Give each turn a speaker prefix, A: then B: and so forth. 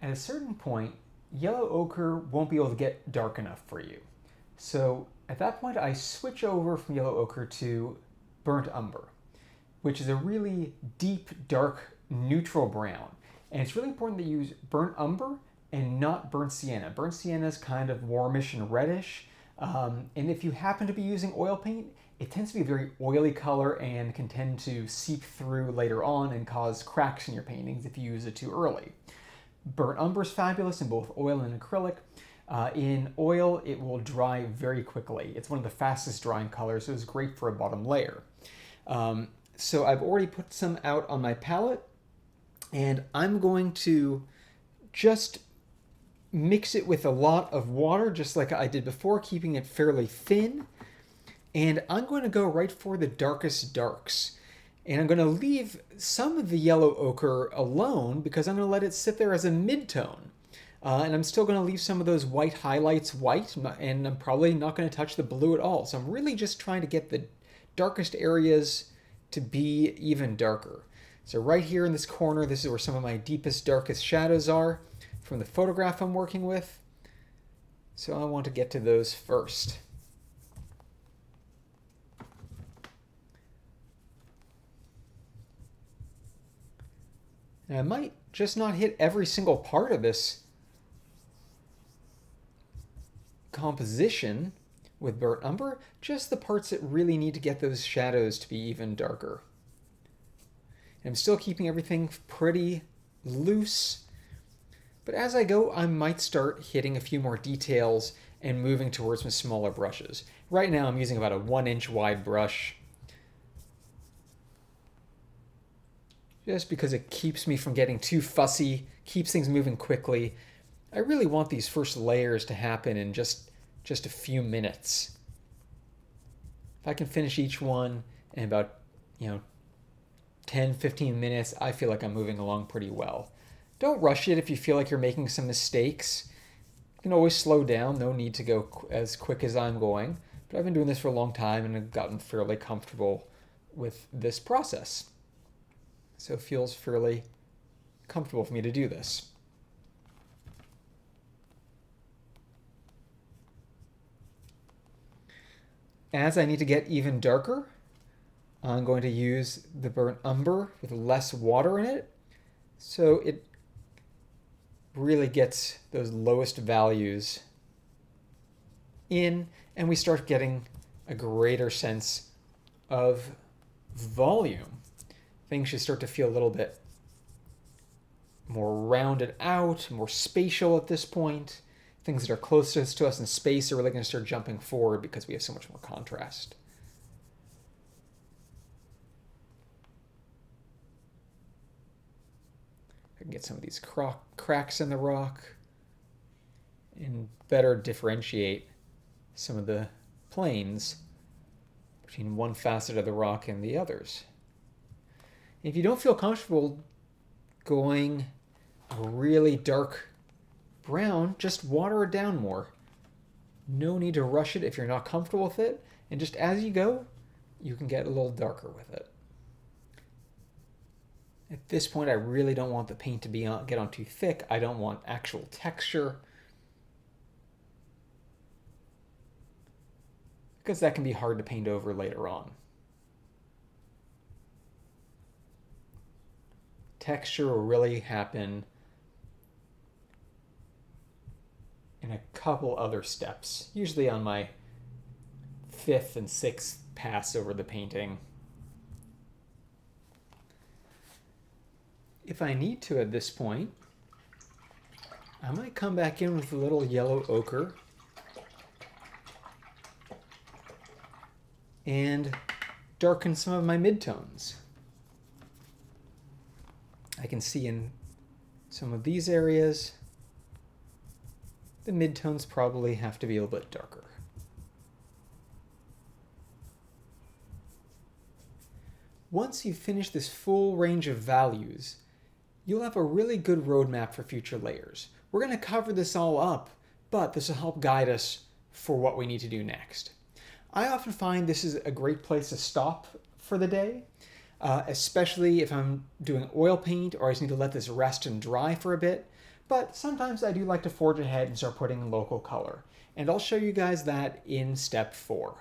A: at a certain point, yellow ochre won't be able to get dark enough for you. So at that point, I switch over from yellow ochre to burnt umber, which is a really deep, dark, neutral brown. And it's really important to use burnt umber and not burnt sienna. Burnt sienna is kind of warmish and reddish. And if you happen to be using oil paint, it tends to be a very oily color and can tend to seep through later on and cause cracks in your paintings if you use it too early. Burnt umber is fabulous in both oil and acrylic. In oil, it will dry very quickly. It's one of the fastest drying colors, so it's great for a bottom layer. So I've already put some out on my palette, and I'm going to just mix it with a lot of water, just like I did before, keeping it fairly thin. And I'm going to go right for the darkest darks. And I'm going to leave some of the yellow ochre alone because I'm going to let it sit there as a mid-tone. And I'm still going to leave some of those white highlights white, and I'm probably not going to touch the blue at all. So I'm really just trying to get the darkest areas to be even darker. So right here in this corner, this is where some of my deepest, darkest shadows are from the photograph I'm working with. So I want to get to those first. And I might just not hit every single part of this composition with burnt umber, just the parts that really need to get those shadows to be even darker. And I'm still keeping everything pretty loose, but as I go, I might start hitting a few more details and moving towards some smaller brushes. Right now I'm using about a 1-inch wide brush, just because it keeps me from getting too fussy, keeps things moving quickly. I really want these first layers to happen in just a few minutes. If I can finish each one in about 10-15 minutes, I feel like I'm moving along pretty well. Don't rush it if you feel like you're making some mistakes. You can always slow down, no need to go as quick as I'm going. But I've been doing this for a long time and I've gotten fairly comfortable with this process. So it feels fairly comfortable for me to do this. As I need to get even darker, I'm going to use the burnt umber with less water in it, so it really gets those lowest values in, and we start getting a greater sense of volume. Things should start to feel a little bit more rounded out, more spatial at this point. Things that are closest to us in space are really going to start jumping forward because we have so much more contrast. I can get some of these cracks in the rock and better differentiate some of the planes between one facet of the rock and the others. If you don't feel comfortable going a really dark brown, just water it down more. No need to rush it if you're not comfortable with it, and just as you go, you can get a little darker with it. At this point, I really don't want the paint to get on too thick. I don't want actual texture, because that can be hard to paint over later on. Texture will really happen in a couple other steps, usually on my 5th and 6th pass over the painting. If I need to at this point, I might come back in with a little yellow ochre and darken some of my midtones. I can see in some of these areas, the midtones probably have to be a little bit darker. Once you finish this full range of values, you'll have a really good roadmap for future layers. We're going to cover this all up, but this will help guide us for what we need to do next. I often find this is a great place to stop for the day, especially if I'm doing oil paint or I just need to let this rest and dry for a bit. but sometimes I do like to forge ahead and start putting in local color. And I'll show you guys that in step 4.